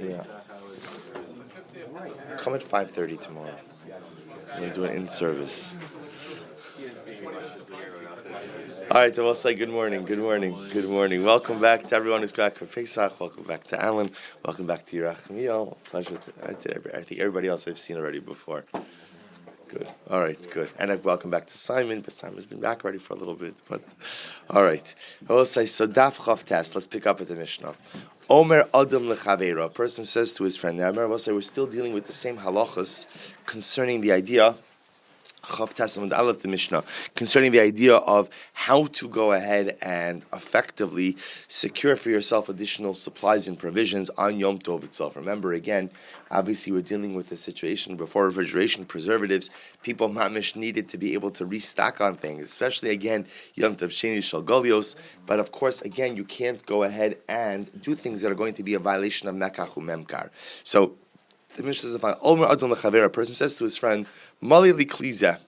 Yeah. Come at 5:30 tomorrow. I'm going to do an in-service. All right, I will say good morning, good morning, good morning. Welcome back to everyone who's back for Pesach. Welcome back to Alan. Welcome back to Yerachmiel. Pleasure I think everybody else I've seen already before. Good. All right, good. And I've welcome back to Simon, but Simon's been back already for a little bit. But all right. I will say, so Daf Chav Tes. Let's pick up at the Mishnah. Omer Adam Lechaveira. A person says to his friend. Now, I will say we're still dealing with the same halachas concerning the idea. Chav Tes and Aleph the Mishnah concerning the idea of how to go ahead and effectively secure for yourself additional supplies and provisions on Yom Tov itself. Remember, again, obviously we're dealing with a situation before refrigeration, preservatives. People mamish needed to be able to restock on things, especially again Yom Tov Sheni Shel Golios. But of course, again, you can't go ahead and do things that are going to be a violation of Mekach Memkar. So the Mishnah says, Omer Adon Lechaver, a person says to his friend, Mali Likliza,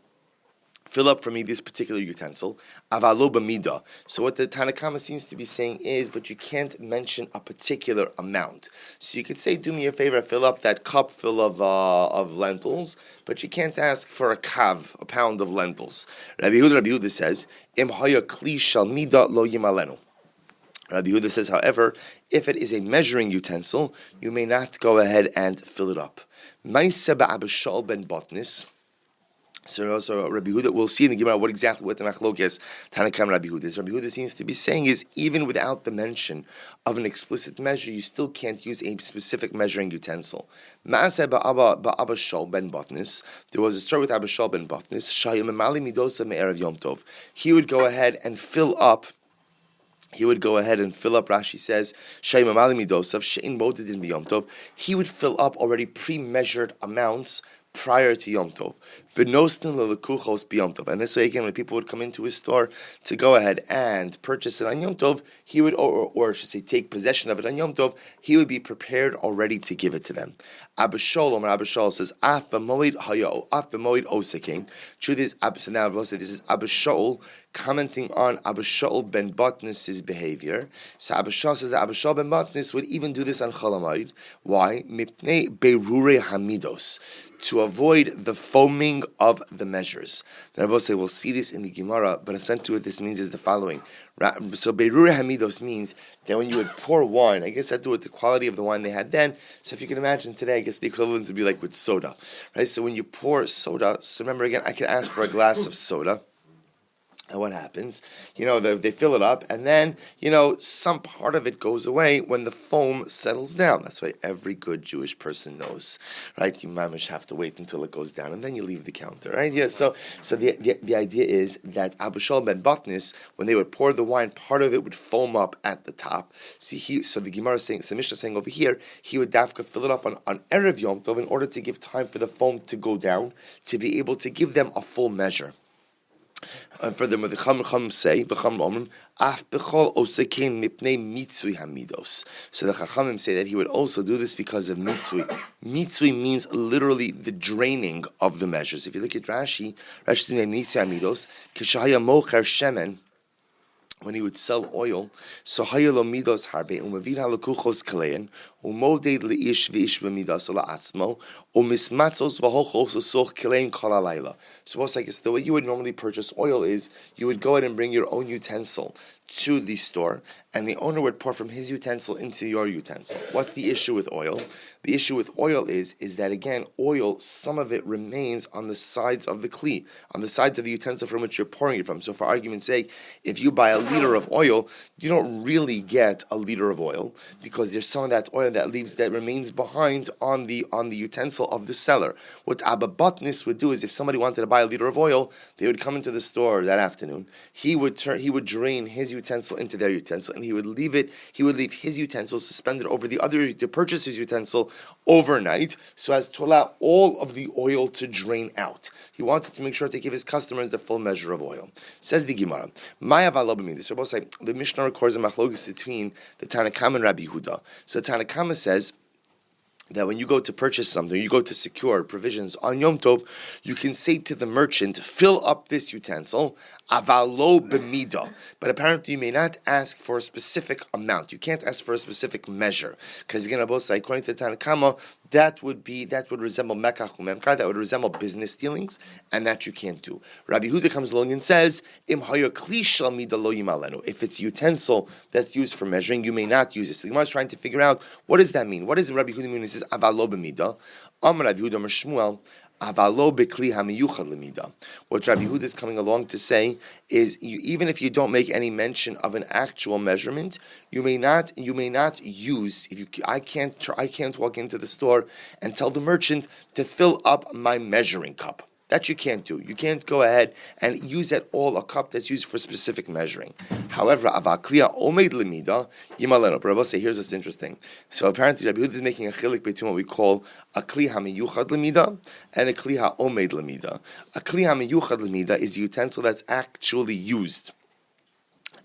fill up for me this particular utensil, Avalo B'mida. So what the Tanakama seems to be saying is, but you can't mention a particular amount. So you could say, do me a favor, fill up that cup full of lentils, but you can't ask for a pound of lentils. Rabbi Yehuda says, Im haya kli shal mida lo yimalenu. Rabbi Yehuda says, however, if it is a measuring utensil, you may not go ahead and fill it up. Ma'aseh ba'abashal ben botnis. So also Rabbi Yehuda, we'll see in the Gemara what the machlok is. Tanakam Rabbi Yehuda. Rabbi Yehuda seems to be saying is, even without the mention of an explicit measure, you still can't use a specific measuring utensil. Ma'aseh ba'abashal ben botnis. There was a story with Abashal ben botnis. Shayim emali midosa me'erev Yom Tov. He would go ahead and fill up. Rashi says, he would fill up already pre-measured amounts prior to Yom Tov. And this way, again, when people would come into his store to go ahead and purchase it on Yom Tov, he would, or I should say, take possession of it on Yom Tov, he would be prepared already to give it to them. Abba Shaul says, Af b'moed osekein. Truth is, so now we'll say this is Abba Shaul commenting on Abba Shaul ben Botnis' behavior. So Abba Shaul says that Abba Shaul ben Botnis would even do this on Cholamayid. Why? Mipnei beirure hamidos. To avoid the foaming of the measures. The Rebbe say we'll see this in the Gemara, but essentially what this means is the following. So Beirur Hamidos means that when you would pour wine, I guess that do with the quality of the wine they had then. So if you can imagine today, I guess the equivalent would be like with soda, right? So when you pour soda, so remember again, I could ask for a glass of soda. And what happens? They fill it up, and then, some part of it goes away when the foam settles down. That's why every good Jewish person knows, right? You mamish have to wait until it goes down, and then you leave the counter, right? Yeah. So the idea is that Abu Shaul ben Botnis, when they would pour the wine, part of it would foam up at the top. So the Gemara is saying, so the Mishnah is saying over here, he would dafka fill it up on Erev Yom Tov in order to give time for the foam to go down, to be able to give them a full measure. And furthermore, the Chacham say, Af bechol osekein mipnei mitzui hamidos. So the Chachamim say that he would also do this because of mitzui. Mitzui means literally the draining of the measures. If you look at Rashi says mitzui hamidos, kishahaya mocher shemen. When he would sell oil, so hayelo midos harbe umavir halakuchos kalein umoded leish v'ish b'midas la'atzmo umismatzos v'hochos usoch kalein kol halayla. So what's like the way you would normally purchase oil is you would go ahead and bring your own utensil to the store, and the owner would pour from his utensil into your utensil. What's the issue with oil? The issue with oil is that, again, oil, some of it remains on the sides of the kli, on the sides of the utensil from which you're pouring it from. So for argument's sake, if you buy a liter of oil, you don't really get a liter of oil because there's some of that oil that remains behind on the utensil of the seller. What Abba Botnis would do is if somebody wanted to buy a liter of oil, they would come into the store that afternoon. He would drain his utensil into their utensil, and he would leave his utensil suspended over the other to purchase his utensil overnight, so as to allow all of the oil to drain out. He wanted to make sure to give his customers the full measure of oil. Says the Gemara, Maya v'alobimi. This Rebbe say the Mishnah records a machlokes between the Tanakam and Rabbi Yehuda. So Tanakama says that when you go to purchase something, you go to secure provisions on Yom Tov, you can say to the merchant, fill up this utensil, avalo b'mida. But apparently you may not ask for a specific amount. You can't ask for a specific measure. Because again, according to Tanakama, that would resemble mekach umemkar, that would resemble business dealings, and that you can't do. Rabbi Huda comes along and says, Im haya kli shel mida lo yimalenu. If it's a utensil that's used for measuring, you may not use it. So the Gemara is trying to figure out, what does that mean? What does Rabbi Huda mean when he says avalo b'mida? Amar Rabbi Huda Amar Shmuel, avalo b'kli hamiyuchad lemida. What Rabbi Huda is coming along to say is, even if you don't make any mention of an actual measurement, you may not use. I can't walk into the store and tell the merchant to fill up my measuring cup. That you can't do. You can't go ahead and use at all a cup that's used for specific measuring. However, avakliya omed lemida yimalenu. But I will say, here's what's interesting. So apparently, Rabbi Huda is making a chilik between what we call a kli hamiyuchad lemida and a kli haomed lemida. A kli hamiyuchad lemida is a utensil that's actually used.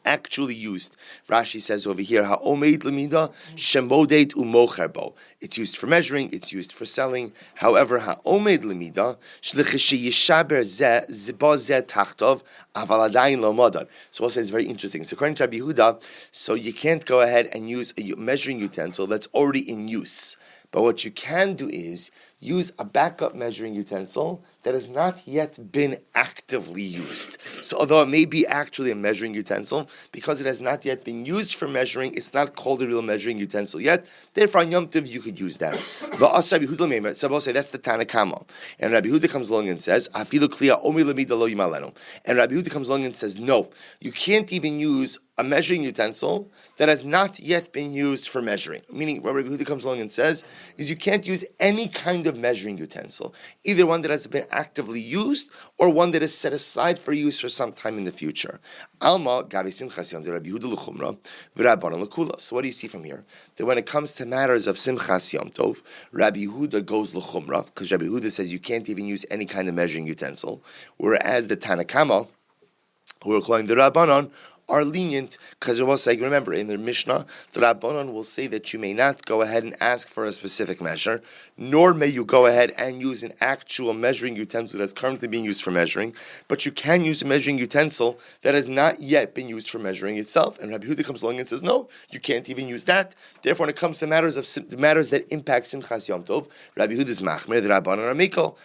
Rashi says over here, ha'omeid lemida shemodet umocherbo. It's used for measuring, it's used for selling. However, ha'omeid lemida shlechishi yishaber zeh tachtov aval adayin lo modad. So also it's very interesting. So according to Rabbi Huda, so you can't go ahead and use a measuring utensil that's already in use. But what you can do is use a backup measuring utensil that has not yet been actively used. So although it may be actually a measuring utensil, because it has not yet been used for measuring, it's not called a real measuring utensil yet. Therefore, on Yom Tov, you could use that. So I will say that's the Tanakama. And Rabbi Huda comes along and says, Afilu kliya omi lemida lo yimalenu. And Rabbi Huda comes along and says, no, you can't even use a measuring utensil that has not yet been used for measuring. Meaning, what Rabbi Huda comes along and says is you can't use any kind of measuring utensil, either one that has been actively used or one that is set aside for use for some time in the future. Alma gabi simchas yom de Rabbi Huda l'chumra v'Rabbanan l'kula. So what do you see from here? That when it comes to matters of simchas yom tov, Rabbi Huda goes l'chumra, because Rabbi Huda says you can't even use any kind of measuring utensil, whereas the Tanakama, who are calling the Rabbanan, are lenient, because it was saying, remember, in the Mishnah, the Rabbanan will say that you may not go ahead and ask for a specific measure, nor may you go ahead and use an actual measuring utensil that's currently being used for measuring, but you can use a measuring utensil that has not yet been used for measuring itself. And Rabbi Huda comes along and says, no, you can't even use that. Therefore, when it comes to matters that impact Simchas Yom Tov, Rabbi Huda's machmer, the Rabbanan are mikol.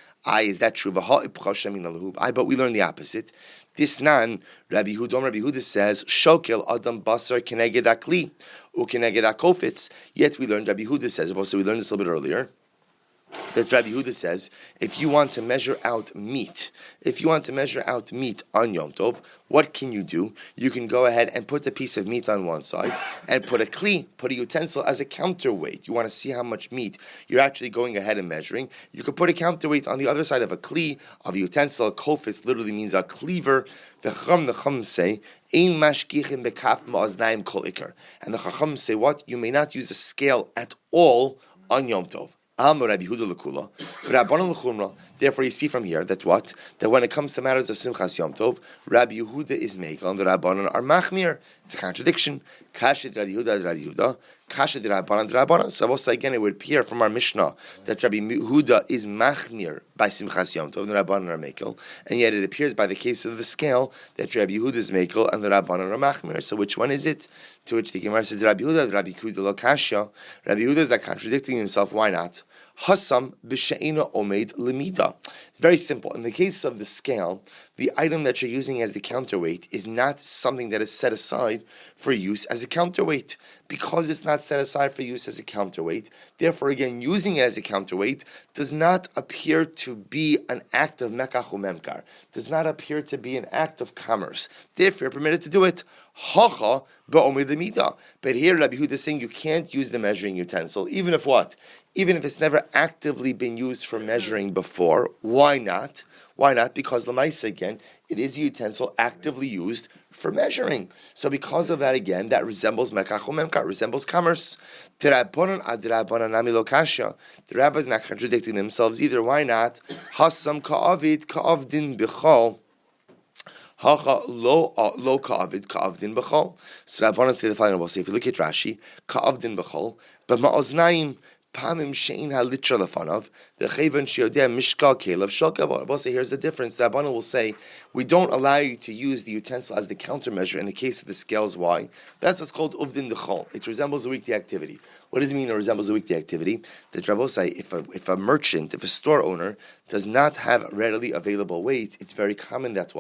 Is that true? But we learn the opposite. This nan, Rabbi Huda says, Shokel Adam Basar Keneged Akli, Ukeneged Akofitz. Yet we learned, Rabbi Huda says, also we learned this a little bit earlier, that Rabbi Huda says, if you want to measure out meat on Yom Tov, what can you do? You can go ahead and put a piece of meat on one side and put a utensil as a counterweight. You want to see how much meat you're actually going ahead and measuring. You could put a counterweight on the other side of a kli, of a utensil. A kofitz literally means a cleaver. The Chacham say, Ein mashkichim bekaf ma'aznayim kol ikar. And the Chacham say what? You may not use a scale at all on Yom Tov. Rabbi Huda l'kula, Rabbanan l'chumra. Therefore, you see from here that what? That when it comes to matters of Simchas Yom Tov, Rabbi Yehuda is meikal and the Rabbanan are machmir. It's a contradiction. Kashet Rabbi Yehuda, Kashet Rabbanan. So also again, it would appear from our Mishnah that Rabbi Yehuda is machmir by Simchas Yom Tov and the Rabbanan are meikal, and yet it appears by the case of the scale that Rabbi Yehuda is meikal and the Rabbanan are machmir. So which one is it? To which the Gemara says Rabbi Yehuda lo kasha. Rabbi Yehuda is contradicting himself. Why not? Hasam b'she'ena omeid lemida. It's very simple. In the case of the scale, the item that you're using as the counterweight is not something that is set aside for use as a counterweight. Because it's not set aside for use as a counterweight, therefore, again, using it as a counterweight does not appear to be an act of mekach umemkar, does not appear to be an act of commerce. Therefore, you're permitted to do it. Hacha ba'omeid lemida. But here, Rabbi Huda is saying you can't use the measuring utensil, even if what? Even if it's never actively been used for measuring before. Why not? Why not? Because Lamaisa, again, it is a utensil actively used for measuring. So because of that, again, that resembles mekach umemkar, resembles commerce. The rabbis not contradicting themselves either. Why not? Hasam ka'avid ka'avdin b'chol. Hacha lo ka'avid ka'avdin b'chol. So Rabbanan say the following. We'll say if you look at Rashi, ka'avdin b'chol, but ma'oznaim Pamim shein halitra lefanav the chayvan shiodeh mishkal kelev shakav. We'll say here's the difference. The Rabbanan will say we don't allow you to use the utensil as the countermeasure in the case of the scales. Why? That's what's called uvdin dechol. It resembles a weekday activity. What does it mean? It resembles a weekday activity. The Rabbanan say if a merchant, if a store owner does not have readily available weights, it's very common that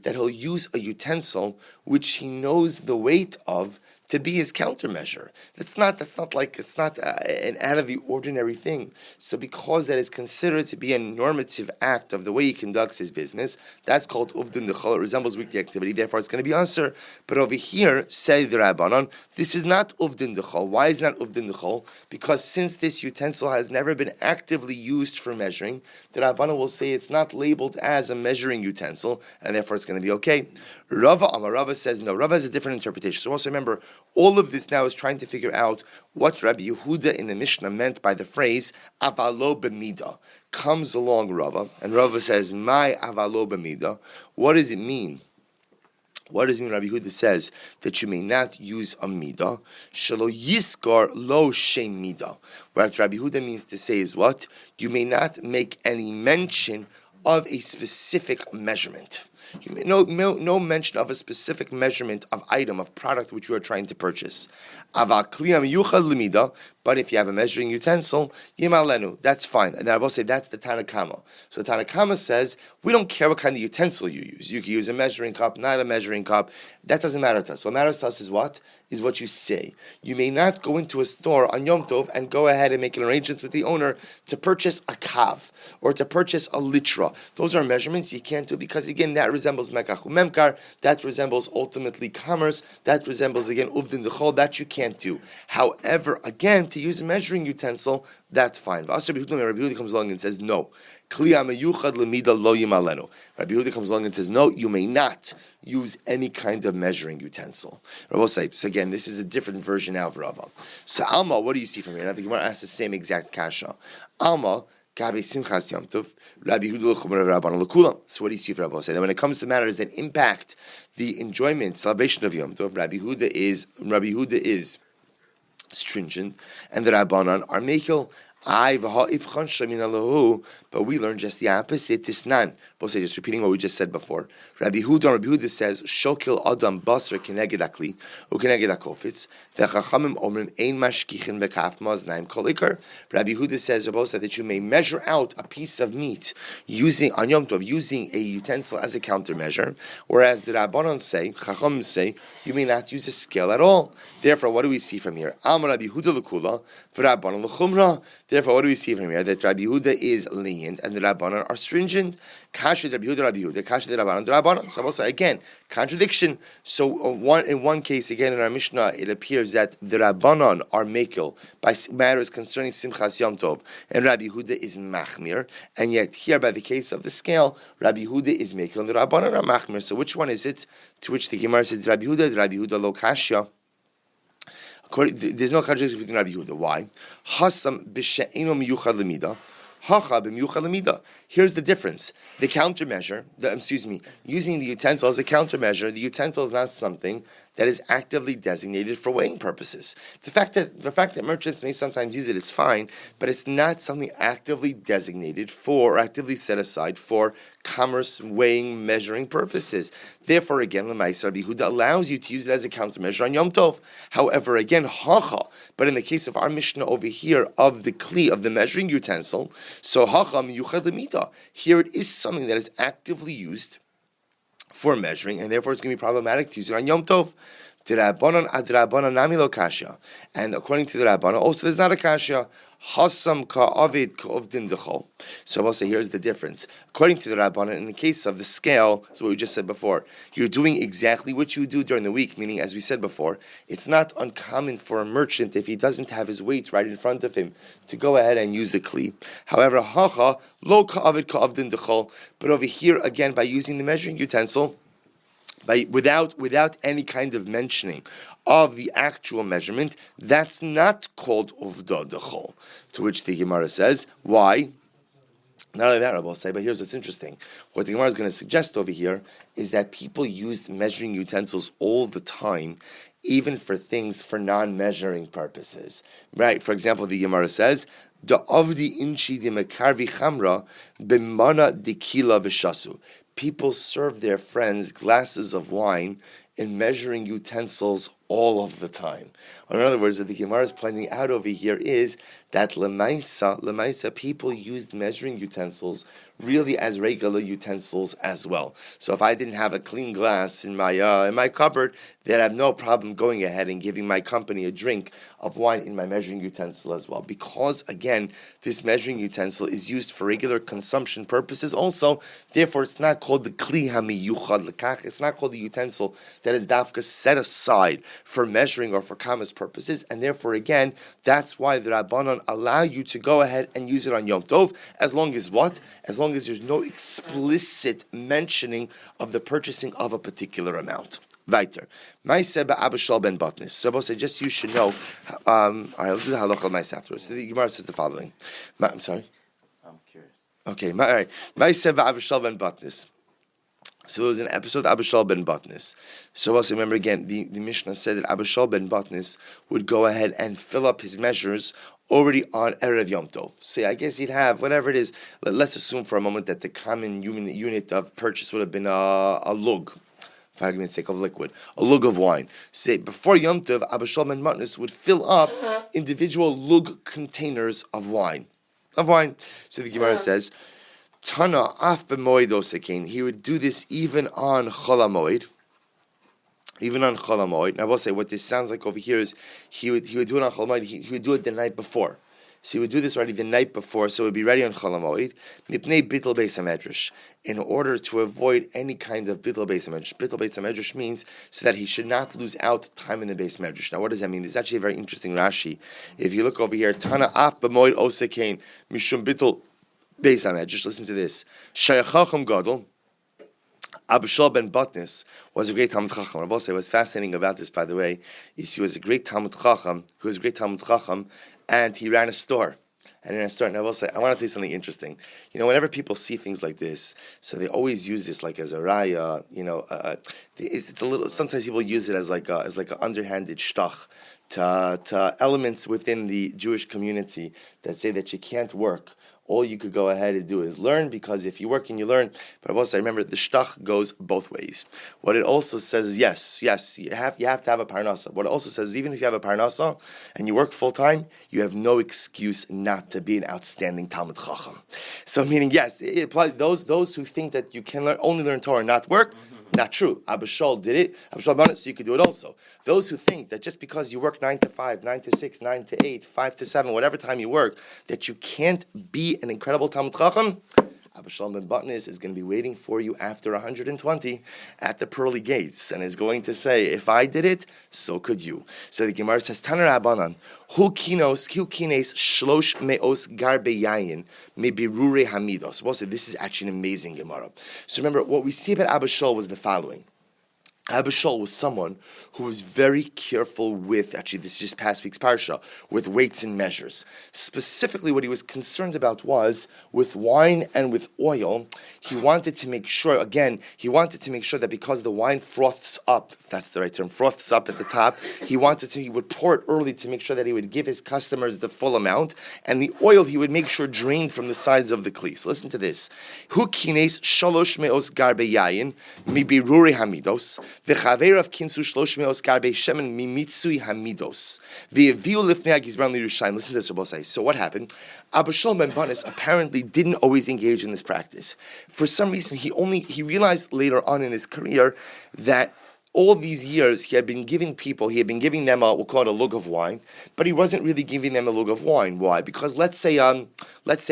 he'll use a utensil which he knows the weight of to be his countermeasure. It's not an out of the ordinary thing. So because that is considered to be a normative act of the way he conducts his business, that's called uvdin dechol. It resembles weekday activity, therefore it's going to be answer. But over here, say the Rabbanon, this is not uvdin dechol. Why is it not uvdin dechol? Because since this utensil has never been actively used for measuring, the Rabbanon will say it's not labeled as a measuring utensil, and therefore it's going to be okay. Rava says no. Rava has a different interpretation. So also remember, all of this now is trying to figure out what Rabbi Yehuda in the Mishnah meant by the phrase avalo b'mida. Comes along Rava, and Rava says, "My avalo b'mida." What does it mean? What does it mean? Rabbi Yehuda says that you may not use a midah. Shelo yiskar lo shem midah. What Rabbi Yehuda means to say is what? You may not make any mention of a specific measurement. You may no mention of a specific measurement of item, of product which you are trying to purchase. But if you have a measuring utensil, yimalenu, that's fine. And I will say that's the Tanakama. So Tanakama says, we don't care what kind of utensil you use. You can use a measuring cup, not a measuring cup. That doesn't matter to us. What matters to us is what? Is what you say. You may not go into a store on Yom Tov and go ahead and make an arrangement with the owner to purchase a kav or to purchase a litra. Those are measurements you can't do because, again, that resembles mekach umemkar, that resembles ultimately commerce, that resembles, again, uvdin dechol, that you can't do. However, again, to use a measuring utensil, that's fine. Rabbi Yehuda comes along and says, no. Rabbi Yehuda comes along and says, no, you may not use any kind of measuring utensil. Rabbi say, so again, this is a different version now of Rava. So Alma, what do you see from here? I think you want to ask the same exact kasha. Alma, so what do you see for Rabbi say? That when it comes to matters that impact the enjoyment, celebration of Yom Tov, Rabbi Yehuda is stringent, and the Rabbanan are mekel. But we learn just the opposite. Tisnan. We'll say, just repeating what we just said before. Rabbi Yehuda says, "Shokil adam basar keneged akli ukeneged akofitz." V'chachamim omrim ein mashkichin bekaf maznaim kol ikar. Rabbi Yehuda says, that you may measure out a piece of meat using on Yom Tov, using a utensil as a countermeasure. Whereas the Rabbanon say, Chachamim say, you may not use a scale at all. Therefore, what do we see from here? Am Rabbi Yehuda l'kula v'Rabbanon l'chumra. Therefore, what do we see from here? That Rabbi Yehuda is lenient and the Rabbanon are stringent. Kasha Rabbi Yehuda, Kasha the Rabbanon. So also again, contradiction. So in one case, again in our Mishnah, it appears that the Rabbanon are mekel by matters concerning Simchas Yom Tov, and Rabbi Yehuda is machmir. And yet here, by the case of the scale, Rabbi Yehuda is mekel and the Rabbanon are machmir. So which one is it? To which the Gemara says Rabbi Yehuda lo kasha. There's no contradiction between Rabbi Yehuda. Why? Hasam b'she'eno miyuchad lemida. Here's the difference. The countermeasure, using the utensil as a countermeasure, the utensil is not something that is actively designated for weighing purposes. The fact that merchants may sometimes use it is fine, but it's not something actively designated for, or actively set aside for commerce, weighing, measuring purposes. Therefore, again, L'maisa Rabbi Yehuda allows you to use it as a countermeasure on Yom Tov. However, again, but in the case of our Mishnah over here, of the kli, of the measuring utensil, so miyuchad lemida. Here it is something that is actively used for measuring, and therefore it's going to be problematic to use it on Yom Tov. And according to the Rabbanon, also there's not a kasha. Hasam ka'avid ka'ovdin dechol. So we'll say here's the difference. According to the Rabbanon, in the case of the scale, so what we just said before, you're doing exactly what you do during the week, meaning, as we said before, it's not uncommon for a merchant, if he doesn't have his weights right in front of him, to go ahead and use the kli. However, hacha lo ka'avid ka'ovdin dechol. But over here, again, by using the measuring utensil, without any kind of mentioning of the actual measurement, that's not called uvda dechol. To which the Gemara says, why? Not only that, I will say, but here's what's interesting. What the Gemara is going to suggest over here is that people used measuring utensils all the time, even for things for non-measuring purposes. Right? For example, the Gemara says, "Da avdi inchi de mekarvi chamra b'mana dekila v'shasu." People serve their friends glasses of wine in measuring utensils all of the time. Or in other words, what the Gemara is pointing out over here is that lemaisa, people used measuring utensils really as regular utensils as well. So if I didn't have a clean glass in my cupboard, then I have no problem going ahead and giving my company a drink of wine in my measuring utensil as well. Because again, this measuring utensil is used for regular consumption purposes also. Therefore, it's not called the kli hamiyuchad lekach. It's not called the utensil that is dafka set aside for measuring or for kamas purposes, and therefore, again, that's why the Rabbanon allow you to go ahead and use it on Yom Tov, as long as what? As long as there's no explicit mentioning of the purchasing of a particular amount. Weiter. Ma'aseh ba'Abishal ben Batnis. So I just you should know. All right, I'll do the halacha ma'aseh afterwards. So the Gemara says the following. I'm sorry. I'm curious. Okay, all right. Ma'aseh ba'Abishal ben Batnis. So there was an episode of Abishal ben Batnis. So also remember again, the Mishnah said that Abishal ben Batnis would go ahead and fill up his measures already on Erev Yom Tov. So I guess he'd have, whatever it is, let's assume for a moment that the common unit of purchase would have been a lug, for argument's sake, of liquid, a lug of wine. Say, before Yom Tov, Abishal ben Batnis would fill up individual lug containers of wine. So the Gemara says, Tana af b'moed osekein. He would do this even on Chol HaMoed. Now I will say what this sounds like over here is he would do it on Chol HaMoed. He would do it the night before. So he would do this already the night before, so it would be ready on Chol HaMoed. Mipnei bittul beis hamedrash, in order to avoid any kind of bittul beis hamedrash. Bittul beis hamedrash means so that he should not lose out time in the beis medrash. Now what does that mean? There's actually a very interesting Rashi. If you look over here, Tana af b'moed osekein mishum bittul beis hamedrash. Just listen to this. Shayachacham gadol. Abishal ben Batnis was a great Talmud Chacham. I will say what's fascinating about this, by the way, is he was a great Talmud Chacham, and he ran a store. And I will say, I want to tell you something interesting. Whenever people see things like this, so they always use this like as a raya. It's a little. Sometimes people use it as like an underhanded shtach to elements within the Jewish community that say that you can't work. All you could go ahead and do is learn, because if you work and you learn. But also, remember, the shtach goes both ways. What it also says is, yes, you have to have a parnasa. What it also says is, even if you have a parnasa and you work full time, you have no excuse not to be an outstanding Talmud Chacham. So, meaning, yes, it applies those who think that you can only learn Torah and not work. Not true. Abishal did it. Abishal done it, so you could do it also. Those who think that just because you work 9 to 5, 9 to 6, 9 to 8, 5 to 7, whatever time you work, that you can't be an incredible Talmud Chacham, Abishal ben Batnis is going to be waiting for you after 120 at the pearly gates and is going to say, if I did it, so could you. So the Gemara says, Taner Abanan, hu kines shlosh meos garbe yayin mebirure hamidos. We'll say this is actually an amazing Gemara. So remember, what we see about Abishal was the following. Abishal was someone who was very careful with, actually this is just past week's parsha, with weights and measures. Specifically what he was concerned about was, with wine and with oil, he wanted to make sure that because the wine froths up, if that's the right term, froths up at the top, he would pour it early to make sure that he would give his customers the full amount, and the oil he would make sure drained from the sides of the kli. So listen to this. Hu kines shalosh meos garbe yayin mibirure hamidos. V'chaverav kinsu shlosh meos garbe shemen mimitzui hamidos. V'yeviu lifnei hagizbran l'Yerushalayim. Listen to this, Rabbi. So what happened? Abishal ben Batnis apparently didn't always engage in this practice. For some reason, he realized later on in his career that all these years he had been giving them we'll call it a lug of wine, but he wasn't really giving them a lug of wine. Why? Because let's say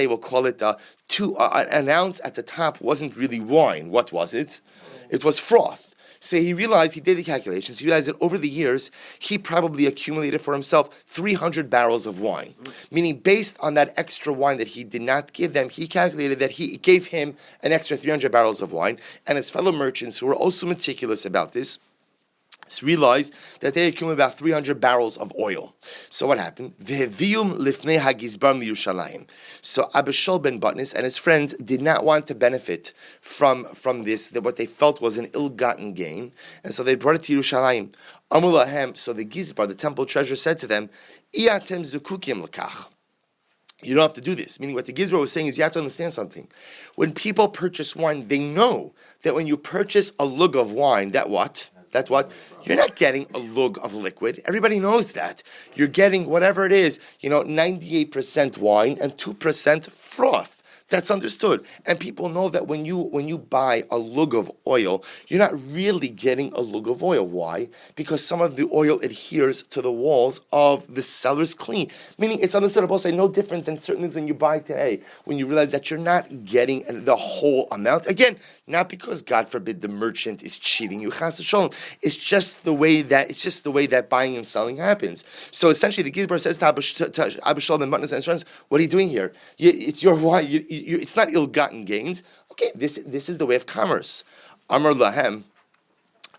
we'll call it an ounce at the top wasn't really wine. What was it? It was froth. So he did the calculations, he realized that over the years, he probably accumulated for himself 300 barrels of wine. Meaning, based on that extra wine that he did not give them, he calculated that he gave him an extra 300 barrels of wine, and his fellow merchants who were also meticulous about this, realized that they accumulated about 300 barrels of oil. So what happened? V'hevium lifnei hagizbar Yerushalayim. So Abishol ben Batnis and his friends did not want to benefit from this, that what they felt was an ill-gotten gain, and so they brought it to Yerushalayim. Amar lahem, so the Gizbar, the temple treasurer, said to them, Iatem zukukim lekach. You don't have to do this. Meaning what the Gizbar was saying is you have to understand something. When people purchase wine, they know that when you purchase a lug of wine, that what? That's what? You're not getting a lug of liquid. Everybody knows that. You're getting whatever it is, 98% wine and 2% froth. That's understood. And people know that when you buy a lug of oil, you're not really getting a lug of oil. Why? Because some of the oil adheres to the walls of the cellar's clean. Meaning it's understood, I'll say, no different than certain things when you buy today, when you realize that you're not getting the whole amount. Again, not because, God forbid, the merchant is cheating you. Chas v'sholom. It's just the way that buying and selling happens. So essentially, the Gizbar says to Abishol ben Matnas and his friends, what are you doing here? It's your wine. It's not ill-gotten gains. Okay, this is the way of commerce. Amar lahem,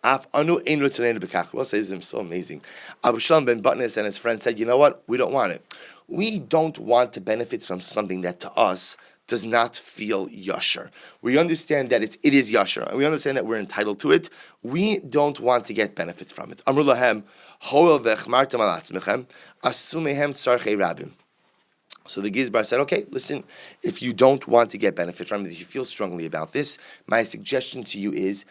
af anu ein rutzaneinu b'kach. Well, says him so amazing. Abishol ben Batnis and his friends said, you know what? We don't want it. We don't want to benefit from something that to us does not feel yasher. We understand that it is yasher, and we understand that we're entitled to it. We don't want to get benefits from it. Amar lahem, hoel v'echmartem al atzmechem, asu mehem tzarchei rabim. So the Gizbar said, okay, listen, if you don't want to get benefit from it, if you feel strongly about this, my suggestion to you is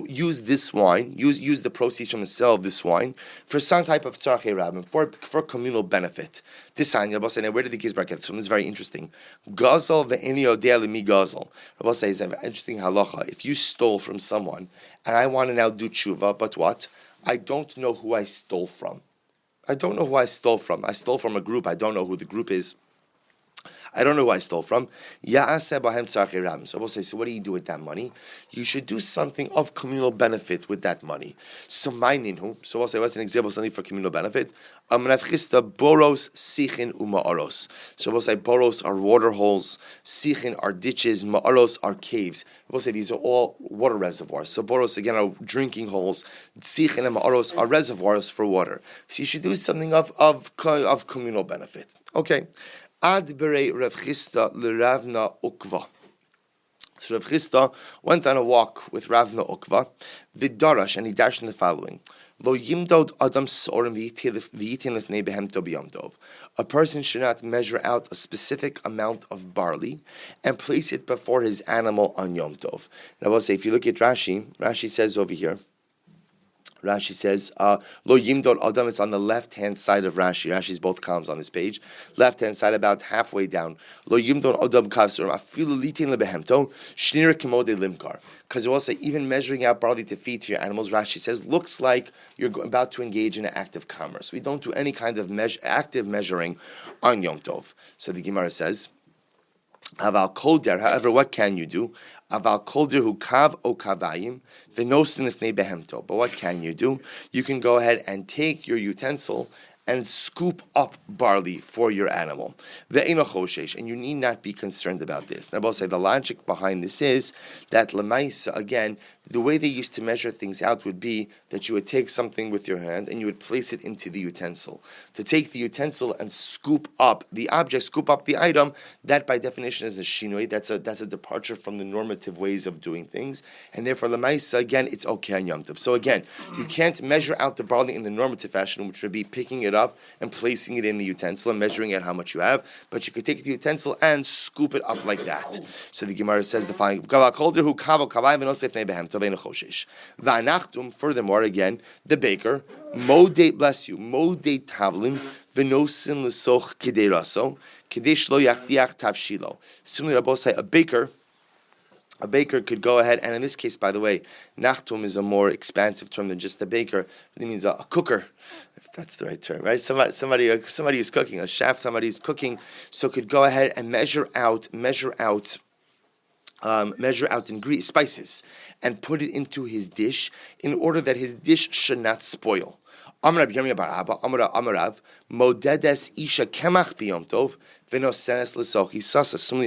use this wine, use the proceeds from the sale of this wine for some type of tzarchei rabbim, for communal benefit. This sign, Rabbi say, now where did the Gizbar get this from? This is very interesting. Gazel ve'eni odeh li mi gazel. Rabbi says, an interesting halacha. If you stole from someone, and I want to now do tshuva, but what? I don't know who I stole from. I don't know who I stole from. I stole from a group. I don't know who the group is. I don't know who I stole from. So we'll say, so what do you do with that money? You should do something of communal benefit with that money. So we'll say, what's an example of something for communal benefit? Boros, sichin, uma'aros. So we'll say boros are water holes, sichin are ditches, ma'aros are caves. We'll say these are all water reservoirs. So boros, again, are drinking holes. Sichin and ma'aros are reservoirs for water. So you should do something of communal benefit. Okay. Ad berei Rav Chisda l'Ravna Ukva. So Rav Chisda went on a walk with Ravna Ukva, v'darash, and he dashed in the following: Lo yimdod adam sorim v'yitin lefnei behemto b'yom tov. A person should not measure out a specific amount of barley and place it before his animal on Yom Tov. And I will say, if you look at Rashi says over here. Rashi says, Lo Yimdod Adam, it's on the left-hand side of Rashi. Rashi's both columns on this page. Left-hand side, about halfway down. Lo Yimdod Adam Kavsurim, Afilu Litin Lebehemto, Shnir Kimode Limkar. Because it will say, even measuring out barley to feed to your animals, Rashi says, looks like you're about to engage in an act of commerce. We don't do any kind of active measuring on Yom Tov. So the Gemara says, Aval kolder, however, what can you do? Aval kolder hu kav o kavayim v'nosin lifnei behemto. But what can you do? You can go ahead and take your utensil and scoop up barley for your animal. Ve'eno choshesh, and you need not be concerned about this. Now, I will say the logic behind this is that lemaisa, again, the way they used to measure things out would be that you would take something with your hand and you would place it into the utensil. To take the utensil and scoop up the object, scoop up the item, that by definition is a shinoi. That's a departure from the normative ways of doing things. And therefore, lemaisa, again, it's okay on Yom Tov. So again, you can't measure out the barley in the normative fashion, which would be picking it up and placing it in the utensil and measuring out how much you have. But you could take the utensil and scoop it up like that. So the Gemara says the following: furthermore, again, the baker, modate, bless you, modate tavlim, v'nosin l'soch kidei raso, kidei shlo yachdiach tavshilo. Similarly, Rabbi say a baker could go ahead, and in this case, by the way, nachtum is a more expansive term than just a baker. It really means a cooker, if that's the right term, right? Somebody who's cooking, a chef, somebody who's cooking, so could go ahead and measure out spices and put it into his dish in order that his dish should not spoil. Similarly,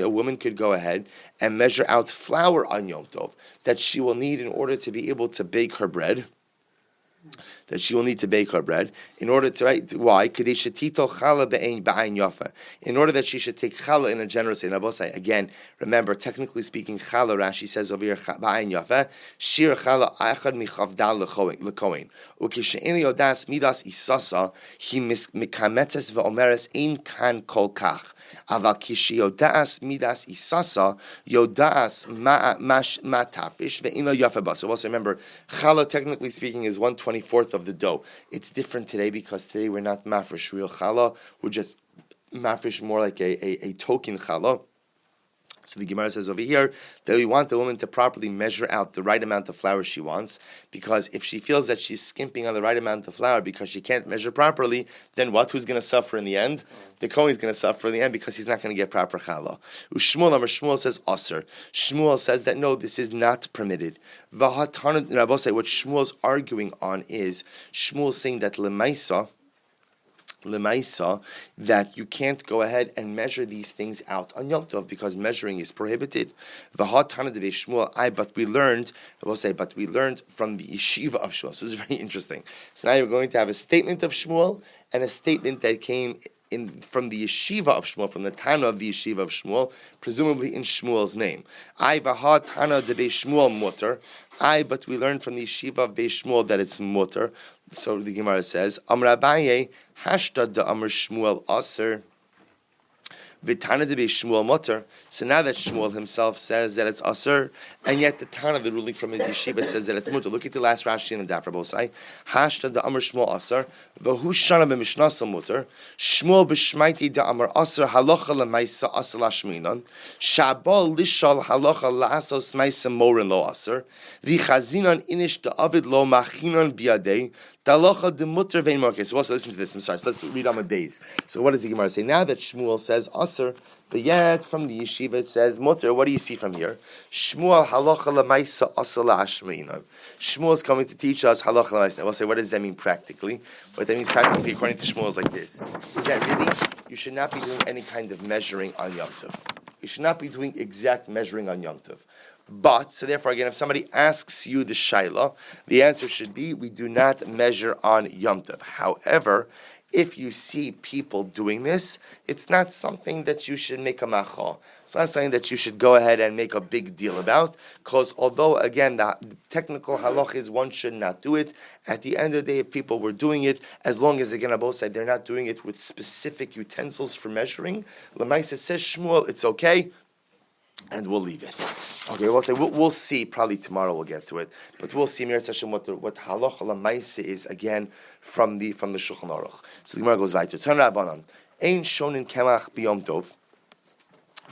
a woman could go ahead and measure out flour on Yom Tov that she will need in order to be able to bake her bread. that she will need to bake her bread in order to, right? Why? In order that she should take challah in a generous way. Again, remember, technically speaking, challah, Rashi says over here, ba'ayin yafa, shir challah echad michavdal lekoin. Ukishe'eni yodas midas isasa, he mikametes ve'omeres ein kan kol kach. Aval kishi yodas midas isasa, yodas matafish ve'ino yafa basa. Also remember, challah, technically speaking, is 1/24 of the dough. It's different today because today we're not mafresh real challah. We're just mafresh more like a token challah. So the Gemara says over here that we want the woman to properly measure out the right amount of flour she wants, because if she feels that she's skimping on the right amount of flour because she can't measure properly, then what? Who's going to suffer in the end? The Kohen is going to suffer in the end because he's not going to get proper challah. Shmuel says aser. Shmuel says that no, this is not permitted. What Shmuel's arguing on is Shmuel saying that lemaisa, that you can't go ahead and measure these things out on Yom Tov because measuring is prohibited. But we learned from the yeshiva of Shmuel. So this is very interesting. So now you're going to have a statement of Shmuel and a statement that came from the yeshiva of Shmuel, from the Tana of the yeshiva of Shmuel, presumably in Shmuel's name. But we learned from the yeshiva of Beis Shmuel that it's mutter. So the Gemara says, Amr Abaye, hashtag the Amr Shmuel aser. V'tana de Shmuel mutter. So now that Shmuel himself says that it's aser, and yet the Tana, the ruling from his yeshiva, says that it's mutter. Look at the last Rashi in the Daf Yomi. Hashtag the Amr Shmuel aser. V'hu shana b'mishnasa mutter. Shmuel b'shmaiti da Amr aser halacha l'maisa aser lashminon. Shabal lishal halacha la'asos maisa morin lo aser. V'chazinon inish da avid lo machinon biadei. Dalacha de mutter vein more. So also listen to this. I'm sorry. So let's read on the days. So what does the Gemara say? Now that Shmuel says aser, but yet from the yeshiva it says mutter. What do you see from here? Shmuel halacha lemaisa aser la'ashmeina. Shmuel is coming to teach us halacha lemaisa. We'll say, what does that mean practically? What that means practically, according to Shmuel, is like this: is that really you should not be doing any kind of measuring on Yom Tov. You should not be doing exact measuring on Yom Tov. But, so therefore, again, if somebody asks you the shaila, the answer should be, we do not measure on Yom Tov. However, if you see people doing this, it's not something that you should make a macha. It's not something that you should go ahead and make a big deal about, because although, again, the technical halach is one should not do it, at the end of the day, if people were doing it, as long as, again, on both sides, they're not doing it with specific utensils for measuring, Lamaisa says, Shmuel, it's okay, and we'll leave it. Okay, we'll see. Probably tomorrow we'll get to it, but we'll see what halacha lamaisa is again from the Shulchan Aruch. So the Gemara goes weiter. Turn Rabbanan. Ein shonin kemach biyom tov.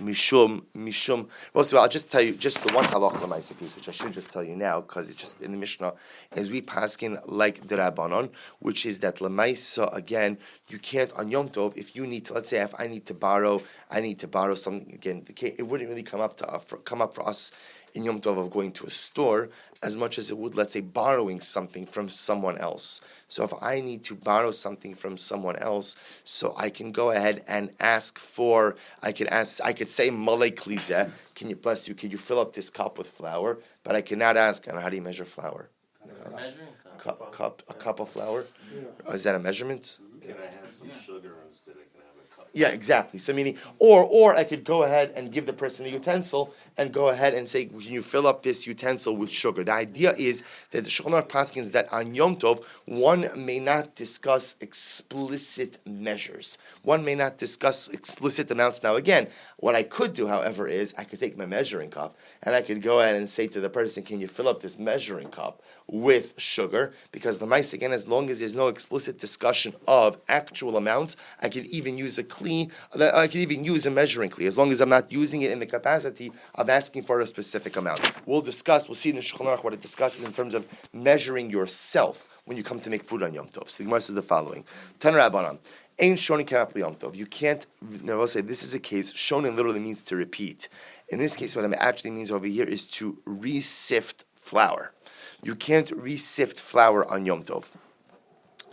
Mishum. Well, so I'll just tell you just the one halacha lamaisa piece, which I should just tell you now because it's just in the Mishnah, is we paskin like the Rabbanon, which is that lamaisa again. You can't on Yom Tov if you need to. Let's say if I need to borrow something again. It wouldn't really come up for us in Yom Tov of going to a store as much as it would, let's say, borrowing something from someone else. So if I need to borrow something from someone else, so I can go ahead and ask for. I could say malay klizeh. Can you fill up this cup with flour? But I cannot ask. How do you measure flour? Measuring A cup of flour. Yeah. Is that a measurement? Can I have some sugar instead? I can have a cup. Yeah, exactly. So meaning, or I could go ahead and give the person the utensil and go ahead and say, can you fill up this utensil with sugar? The idea is that the Shulchan Aruch paskins that on Yom Tov, one may not discuss explicit measures. One may not discuss explicit amounts. Now again, what I could do, however, is I could take my measuring cup and I could go ahead and say to the person, can you fill up this measuring cup with sugar? Because the mice, again, as long as there's no explicit discussion of actual amounts, I could even use a measuring kli, as long as I'm not using it in the capacity of asking for a specific amount. We'll see in the Shulchan Aruch what it discusses in terms of measuring yourself when you come to make food on Yom Tov. So the Gemara says the following. Tan Rabbanan. Ein shonin kemach b'Yom Tov. You can't, I will say this is a case, shonin literally means to repeat. In this case, what it actually means over here is to re-sift flour. You can't re-sift flour on Yom Tov.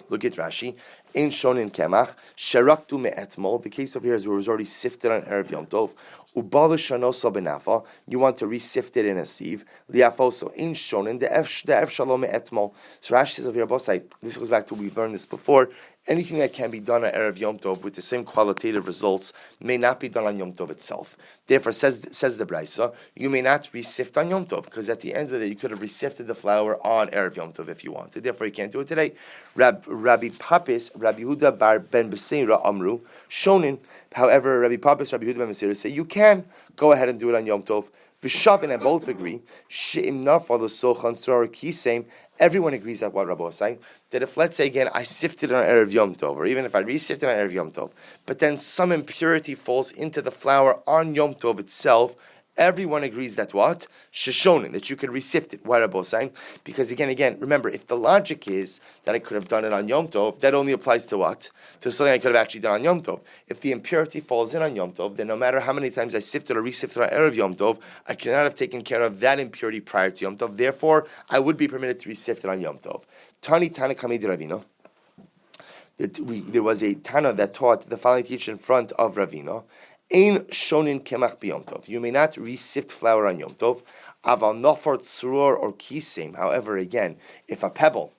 Look at Rashi. Ein shonin kemach, sheraktu me'etmol. The case over here is where it was already sifted on Erev Yom Tov. Ubala shanosa benafa. You want to re-sift it in a sieve. Liafoso. Ein shonin de'ef shalom me'etmol. So Rashi says over here, Bosai, this goes back to we've learned this before. Anything that can be done on Erev Yom Tov with the same qualitative results may not be done on Yom Tov itself. Therefore, says the Beitzah, you may not re-sift on Yom Tov, because at the end of the day, you could have re-sifted the flour on Erev Yom Tov if you wanted. Therefore, you can't do it today. Rabbi Papis, Rabbi Yehuda bar ben Beseira Amru, Shonin. However, Rabbi Papis, Rabbi Yehuda ben Beseira say you can go ahead and do it on Yom Tov. V'shavin, and both agree. She'im nafal l'sochan tzor kisem. Everyone agrees that what Rabbi was saying, that if, let's say again, I sifted on Erev Yom Tov, or even if I re-sifted on Erev Yom Tov, but then some impurity falls into the flour on Yom Tov itself, everyone agrees that what? Sheshonin, that you can re-sift it. Why Rabbi was saying? Because again, remember, if the logic is that I could have done it on Yom Tov, that only applies to what? To something I could have actually done on Yom Tov. If the impurity falls in on Yom Tov, then no matter how many times I sifted or re-sifted on Erev Yom Tov, I cannot have taken care of that impurity prior to Yom Tov. Therefore, I would be permitted to re-sift it on Yom Tov. Tani Tana Kamid Ravino. There was a Tana that taught the following teaching in front of Ravino. Ein shonin kemach b'Yom Tov. You may not re-sift flour on Yom Tov. Aval nofar tzuror or kisem. However, again, if a pebble,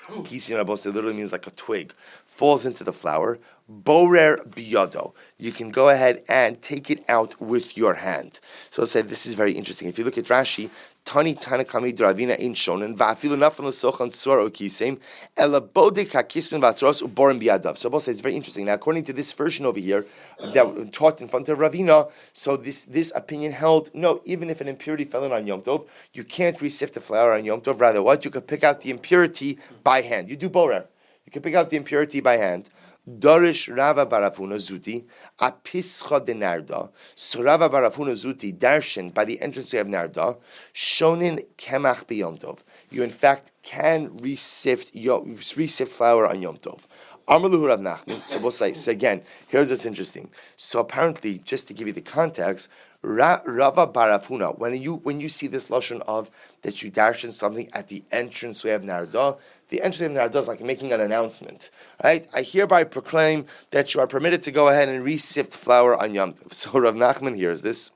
kisem Rabbi said literally means like a twig, falls into the flour, borer biyado. You can go ahead and take it out with your hand. So I'll say this is very interesting. If you look at Rashi, Tani Tanakami Dravina Ein Shonen Va'afilu Nafal L'Sochan Tzor O Kisem Ela Bodek HaKismin V'Atros Uborim Biyadav. So I'll say it's very interesting. Now, according to this version over here that taught in front of Ravina, so this opinion held no, even if an impurity fell in on Yom Tov, you can't re-sift the flour on Yom Tov. Rather, what you could pick out the impurity by hand. You do borer. You can pick out the impurity by hand. Dorish Rava Barafuna Zuti, Apischa de Narda. So Rava Barafuna Zuti, Darshan, by the entrance of Narda, Shonin Kemach B'Yom Tov. You in fact can re-sift flour on Yom Tov. Amalu Rav Nachman. So we'll say, so again, here's what's interesting. So apparently, just to give you the context, Rava Barafuna, when you see this lashon of that you darshan something at the entrance way of Narda, the entrance of Narda is like making an announcement, right? I hereby proclaim that you are permitted to go ahead and re-sift flour on Yom Tov. So Rav Nachman hears this.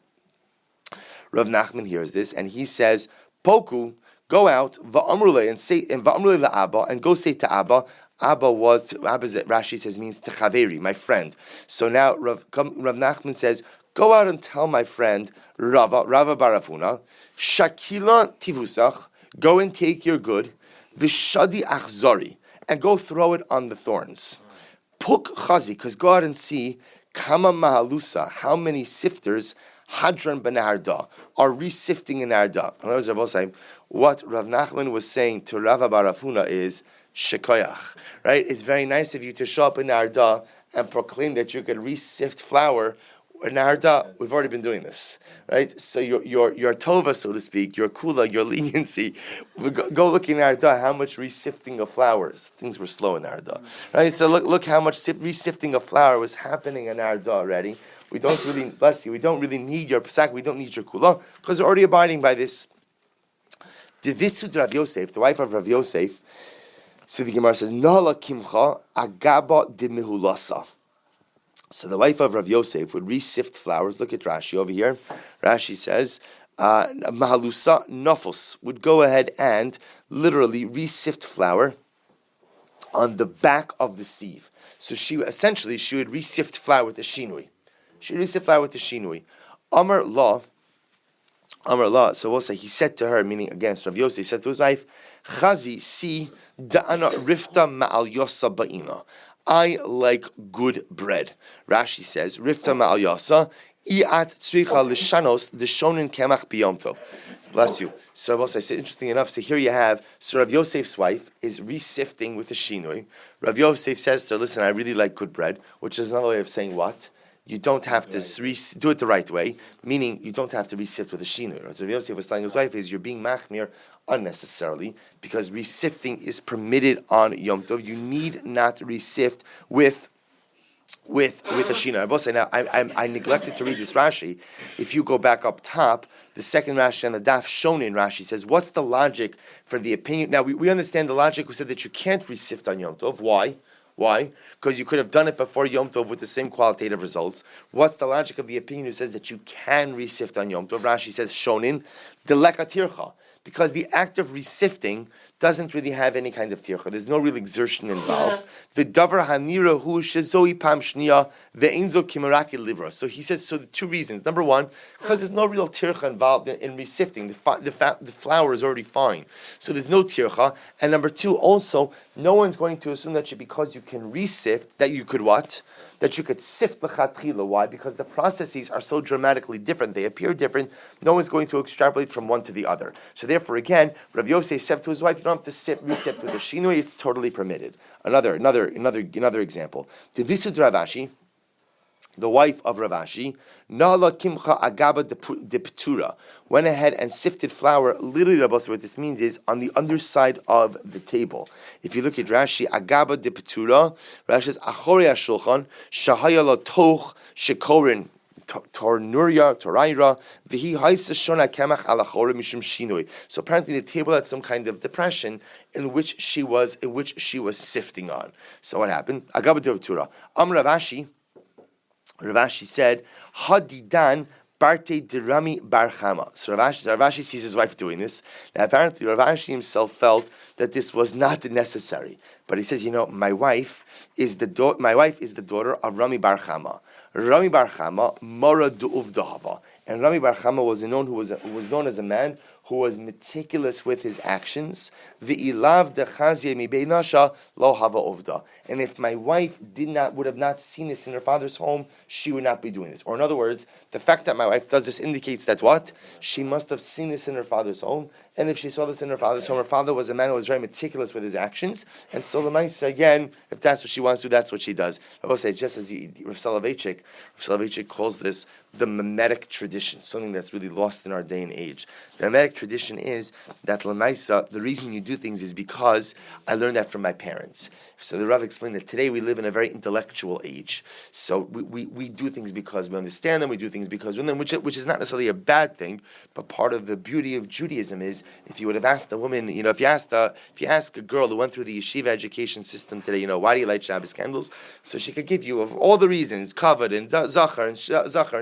And he says, Poku, go out, va'amrule, and say, and va'amrule la'aba, and go say to Abba. Abba, Rashi says, means techaveri, my friend. So now Rav Nachman says, go out and tell my friend Rava Barafuna, Shakila tivusach, go and take your good, Vishadi achzari, and go throw it on the thorns. Puk chazi, because go out and see kama mahalusa, how many sifters hadran benarda are re-sifting in Arda. In other words, Rabbi saying, what Rav Nachman was saying to Rava Barafuna is shekoyach, right? It's very nice of you to show up in Arda and proclaim that you could re-sift flour. In Arda, we've already been doing this, right? So your tova, so to speak, your kula, your leniency, go look in Arda how much re-sifting of flours. Things were slow in Arda, right? So look how much re-sifting of flour was happening in Arda already. We don't really, bless you, we don't really need your psak, we don't need your kula, because we're already abiding by this. Divisud Rav Yosef, the wife of Rav Yosef, so the Gemara says, Nala kimcha agaba de mehulasa. So the wife of Rav Yosef would re-sift flours. Look at Rashi over here. Rashi says, Mahalusa nafos would go ahead and literally re-sift flour on the back of the sieve. So she would re-sift flour with the shinui. She would re-sift flour with the shinui. Amar la. So we'll say, he said to her, meaning against Rav Yosef, he said to his wife, Chazi si da'ana rifta ma'al yosa ba'ina. I like good bread. Rashi says, Rifta ma'al yasa, i'at tzricha l'shanos l'shonin kemach b'yom tov. Bless you. So I say, interesting enough, so here you have, so Rav Yosef's wife is re-sifting with the shinui. Rav Yosef says to her, listen, I really like good bread, which is another way of saying what? You don't have to do it the right way, meaning you don't have to re-sift with a shinui. Rav Yosef was telling his wife is you're being machmir unnecessarily because re-sifting is permitted on Yom Tov. You need not re-sift with a shinui. I will say now I neglected to read this Rashi. If you go back up top, the second Rashi on the Daf Shonin Rashi says, what's the logic for the opinion? Now we understand the logic. We said that you can't re-sift on Yom Tov. Why? Why? Because you could have done it before Yom Tov with the same qualitative results. What's the logic of the opinion who says that you can resift on Yom Tov? Rashi says, Shonin, deleka tircha. Because the act of resifting doesn't really have any kind of tircha. There's no real exertion involved. The davar hanira hu shezoi pam shniya ve'enzo kimaraki livra. So he says, so the two reasons. Number one, because there's no real tircha involved in resifting. The flour is already fine. So there's no tircha. And number two, also, no one's going to assume that because you can resift, that you could what? That you could sift l'chatchila. Why? Because the processes are so dramatically different. They appear different. No one's going to extrapolate from one to the other. So therefore, again, Rav Yosef said to his wife, you don't have to resift with the shinui. It's totally permitted. Another example. The Visud Ravashi, the wife of Ravashi, Nala Kimcha Agaba de Ptura, went ahead and sifted flour. Literally, what this means is on the underside of the table. If you look at Rashi, Agaba de Ptura, Rashi says, Achori HaShulchan, Shahaya La Toch, Shekorin, Tornuria, Toraira, Vihi Haisa Shona Kemach Alachore Mishum Shinui. So apparently the table had some kind of depression in which she was sifting on. So what happened? Agaba de Ptura. Ravashi said, Hadidan Barte Dirami Barchama. So Ravashi sees his wife doing this. Now apparently Ravashi himself felt that this was not necessary. But he says, my wife is the daughter of Rami Barchama. Rami Barchama, Mora Du'uvdahava. And Rami Barchama was known as a man who was meticulous with his actions. V'ilav dechazye mi beinasha lo hava ovda. And if my wife would have not seen this in her father's home, she would not be doing this. Or in other words, the fact that my wife does this indicates that what? She must have seen this in her father's home. And if she saw this in her father's home, her father was a man who was very meticulous with his actions. And so Lemaisa, again, if that's what she wants to do, that's what she does. I will say, just as Rav Soloveitchik calls this the mimetic tradition, something that's really lost in our day and age. The mimetic tradition is that Lemaisa, the reason you do things is because I learned that from my parents. So the Rav explained that today we live in a very intellectual age. So we do things because we understand them, we do things because we know them, which is not necessarily a bad thing, but part of the beauty of Judaism is if you would have asked a woman, if you ask a girl who went through the yeshiva education system today, why do you light Shabbos candles? So she could give you of all the reasons, kavod and zachar and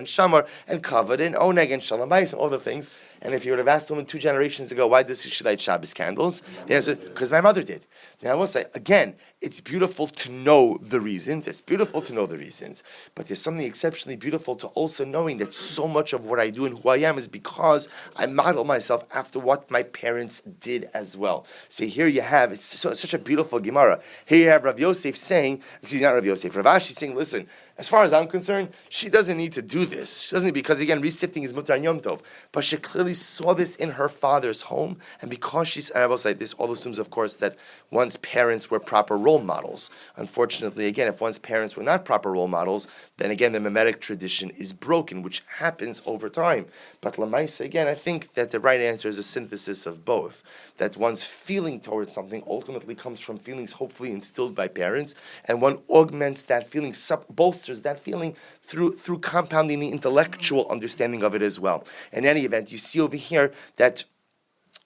shamar and kavod and oneg and shalom bayis and all the things. And if you would have asked a woman 2 generations ago, why does she light Shabbos candles? The answer, because my mother did. Now I will say, again, it's beautiful to know the reasons. But there's something exceptionally beautiful to also knowing that so much of what I do and who I am is because I model myself after what my parents did as well. So here you have, it's such a beautiful Gemara. Here you have Rav Yosef saying, Rav Ashi saying, listen, as far as I'm concerned, she doesn't need to do this. She doesn't, because again, resifting is mutar and yom tov. But she clearly saw this in her father's home, and because and I will say this, all assumes, of course, that one's parents were proper role models. Unfortunately, again, if one's parents were not proper role models, then again, the mimetic tradition is broken, which happens over time. But Lamaisa, again, I think that the right answer is a synthesis of both. That one's feeling towards something ultimately comes from feelings hopefully instilled by parents, and one augments that feeling, bolsters that feeling through compounding the intellectual understanding of it as well. In any event, you see over here that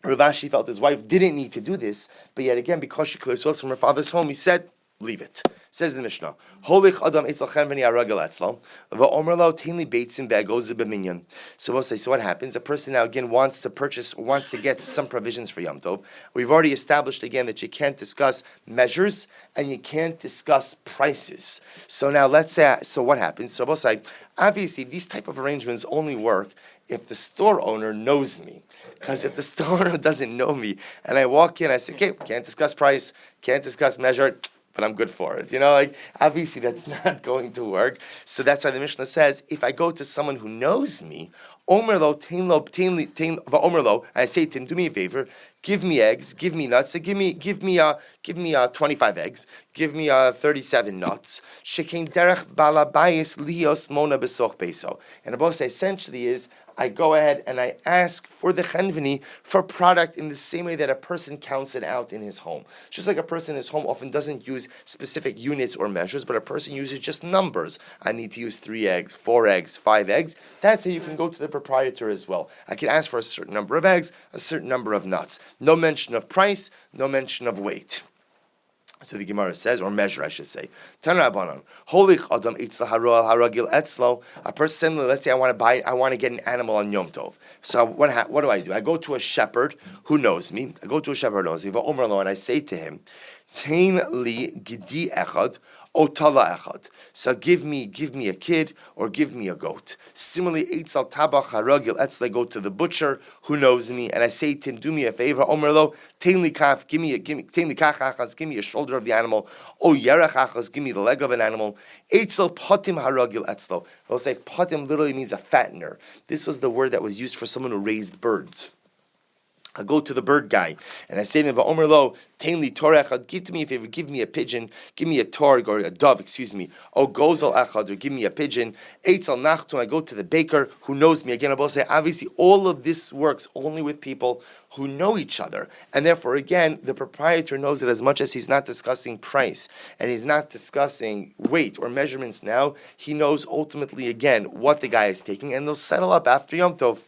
Rav Ashi felt his wife didn't need to do this, but yet again, because she clearly saw this from her father's home, he said, leave it. Says the Mishnah, so we'll say, so what happens? A person now again wants to get some provisions for Yom Tov. We've already established again that you can't discuss measures and you can't discuss prices. So now let's say, so what happens? So we'll say, obviously these type of arrangements only work if the store owner knows me. Because if the store owner doesn't know me and I walk in, I say, okay, can't discuss price, can't discuss measure, but I'm good for it. Obviously that's not going to work. So that's why the Mishnah says, if I go to someone who knows me, Omer lo, tein lo, and I say to him, do me a favor, give me eggs, give me nuts, give me 25 eggs, give me 37 nuts. Shekein derech balabayis lios mona besoch beso. And the boss essentially is, I go ahead and I ask for the chenveni for product in the same way that a person counts it out in his home. Just like a person in his home often doesn't use specific units or measures, but a person uses just numbers. I need to use 3 eggs, 4 eggs, 5 eggs. That's how you can go to the proprietor as well. I can ask for a certain number of eggs, a certain number of nuts. No mention of price, no mention of weight. So the Gemara says, or measure, I should say. Tanrabanan, holich adam itzla haroel haragil etzlo. A person, let's say, I want to get an animal on Yom Tov. So what do? I go to a shepherd who knows me. I go to a shepherd who knows me. And I say to him, Tain li gidi echad. Otala echad. So give me a kid or give me a goat. Similarly, eitzal tabach haragil etzla. Go to the butcher who knows me, and I say to him, do me a favor. Omerlo, tain li kaf. Give me kach achas. Give me a shoulder of the animal. O yerach achas. Give me the leg of an animal. Eitzal patim haragil etzlo. We'll say patim literally means a fattener. This was the word that was used for someone who raised birds. I go to the bird guy and I say to him, "Va'omer lo, tain li tor echad. Give to me a favor. Give me a pigeon. Give me a torg or a dove. Excuse me. O gozel echad, or give me a pigeon. Eitzel nachtum. I go to the baker who knows me. Again, I will say, obviously, all of this works only with people who know each other, and therefore, again, the proprietor knows it as much as he's not discussing price and he's not discussing weight or measurements. Now he knows ultimately, again, what the guy is taking, and they'll settle up after Yom Tov.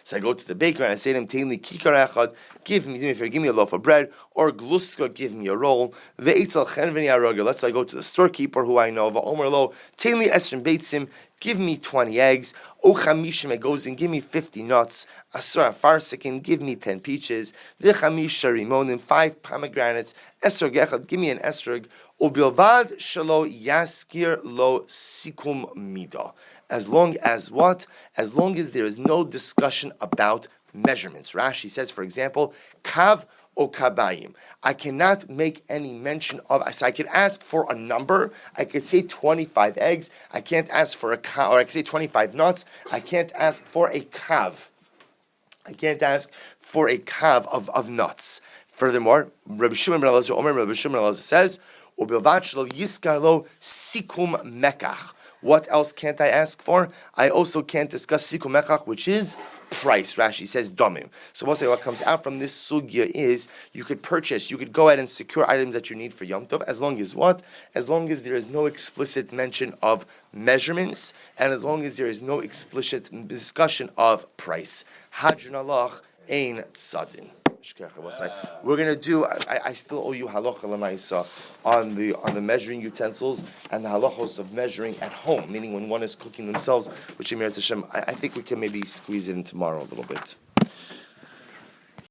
So I go to the baker and I say to him, Tainli kikar echad, give me a loaf of bread, or gluska, give me a roll. Ve'etzel chenveni aroga. Let's say I go to the storekeeper who I know. Va'omer lo, Tainli esrim beitzim, give me 20 eggs. O chamishim, it goes and give me 50 nuts. Asra farsikin, give me 10 peaches. V'chamisha rimonim, 5 pomegranates. Esrog echad, give me an esrog. Ubilvad shalo yaskir lo sikum mida. As long as what? As long as there is no discussion about measurements. Rashi says, for example, kav o kabayim. I cannot make any mention of, so I could ask for a number. I could say 25 eggs. I can't ask for a kav, or I could say 25 nuts. I can't ask for a kav. I can't ask for a kav of nuts. Furthermore, Rabbi Shimon ben Elazar says, ubilvat shelo yiskar lo sikum mekach. What else can't I ask for? I also can't discuss sikum mekach, which is price. Rashi says domim. So we'll say what comes out from this sugya is you could go ahead and secure items that you need for Yom Tov, as long as what? As long as there is no explicit mention of measurements, and as long as there is no explicit discussion of price. Hadron alach ein tzadin. We're going to do, I still owe you halacha l'maisa on the measuring utensils and the halachos of measuring at home, meaning when one is cooking themselves, which Emir Hashem, I think we can maybe squeeze it in tomorrow a little bit.